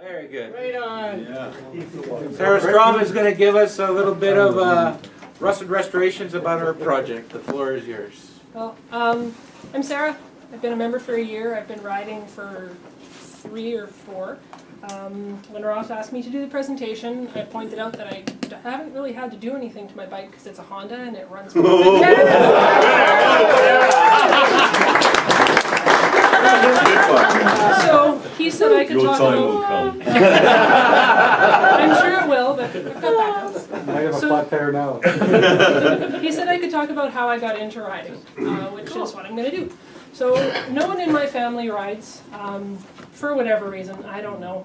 Very good. Right on. Yeah. Sarah Strome is going to give us a little bit of rusted restorations about her project. The floor is yours. Well, I'm Sarah. I've been a member for a year. I've been riding for 3 or 4. When Ross asked me to do the presentation, I pointed out that I haven't really had to do anything to my bike because it's a Honda and it runs perfect. So he said I could Your talk time will about. come. I'm sure it will, but I've got backups. I have a flat tire now. He said I could talk about how I got into riding, which is what I'm going to do. So no one in my family rides, for whatever reason, I don't know.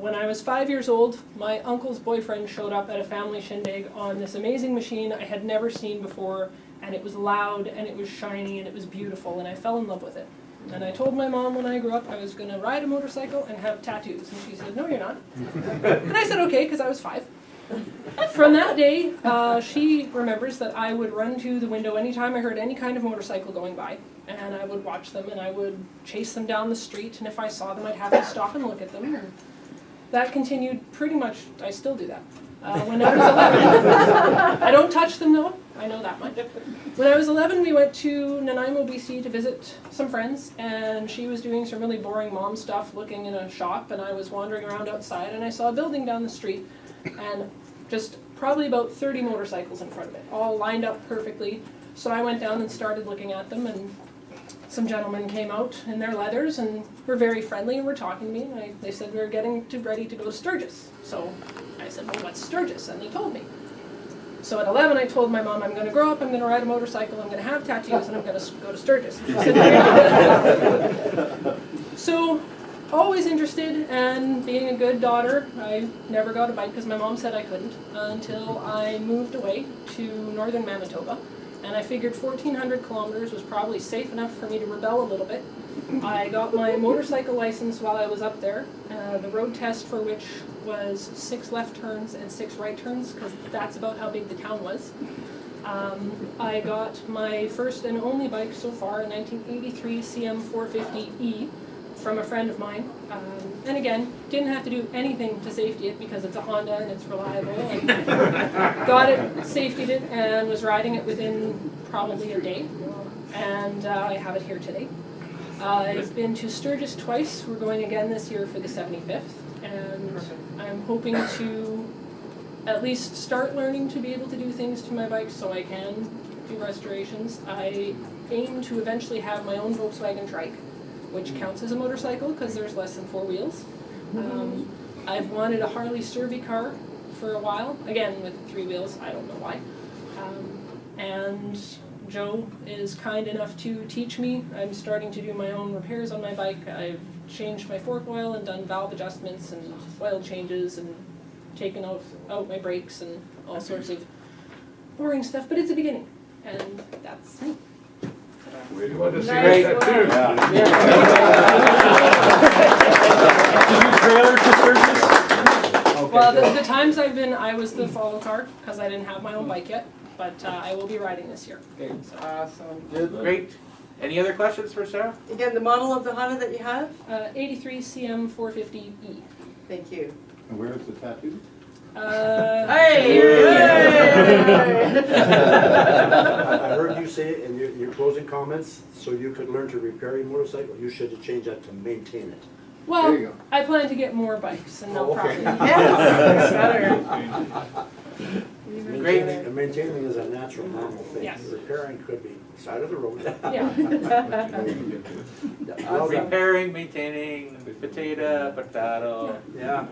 When I was 5 years old, my uncle's boyfriend showed up at a family shindig on this amazing machine I had never seen before, and it was loud, and it was shiny, and it was beautiful, and I fell in love with it. And I told my mom when I grew up I was going to ride a motorcycle and have tattoos, and she said, "No, you're not." And I said, "Okay," because I was 5. From that day, she remembers that I would run to the window anytime I heard any kind of motorcycle going by, and I would watch them, and I would chase them down the street, and if I saw them, I'd have to stop and look at them. And that continued pretty much, I still do that. When I was 11, I don't touch them though, I know that much. When I was 11, we went to Nanaimo, BC to visit some friends, and she was doing some really boring mom stuff, looking in a shop, and I was wandering around outside, and I saw a building down the street, and just probably about 30 motorcycles in front of it, all lined up perfectly. So I went down and started looking at them, and some gentlemen came out in their leathers and were very friendly and were talking to me. And they said we were getting ready to go to Sturgis. So I said, "Well, what's Sturgis?" And they told me. So at 11, I told my mom, "I'm going to grow up, I'm going to ride a motorcycle, I'm going to have tattoos, and I'm going to go to Sturgis." So always interested, and being a good daughter, I never got a bike because my mom said I couldn't until I moved away to northern Manitoba. And I figured 1,400 kilometers was probably safe enough for me to rebel a little bit. I got my motorcycle license while I was up there, the road test for which was 6 left turns and 6 right turns, because that's about how big the town was. I got my first and only bike so far, a 1983 CM450E, from a friend of mine. And again, didn't have to do anything to safety it because it's a Honda and it's reliable. And got it, safetied it, and was riding it within probably a day. And I have it here today. I've been to Sturgis twice. We're going again this year for the 75th. And I'm hoping to at least start learning to be able to do things to my bike so I can do restorations. I aim to eventually have my own Volkswagen trike, which counts as a motorcycle because there's less than 4 wheels. I've wanted a Harley Survey car for a while, again with 3 wheels, I don't know why. And Joe is kind enough to teach me. I'm starting to do my own repairs on my bike. I've changed my fork oil and done valve adjustments and oil changes and taken out my brakes and all sorts of boring stuff, but it's a beginning, and that's me. Way to go. Nice. Great. Wow. Did you trailer to Sturgis? Well, the times I've been, I was the follow car because I didn't have my own bike yet, but I will be riding this year. Awesome. Great. Any other questions for Sarah? Again, the model of the Honda that you have? 83 CM450E. Thank you. And where is the tattoo? Hey! I heard you say in your closing comments, so you could learn to repair your motorcycle, you should have changed that to maintain it. Well, There you go. I plan to get more bikes and no okay. problem. Yes, better. Great. And maintaining is a natural, normal thing. Yes. Repairing could be side of the road. Yeah. Well done. Repairing, maintaining, potato. Yeah.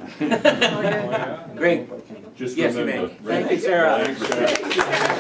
Great. Just Yes, you remember. may. Thank you, Sarah. Thanks, Sarah.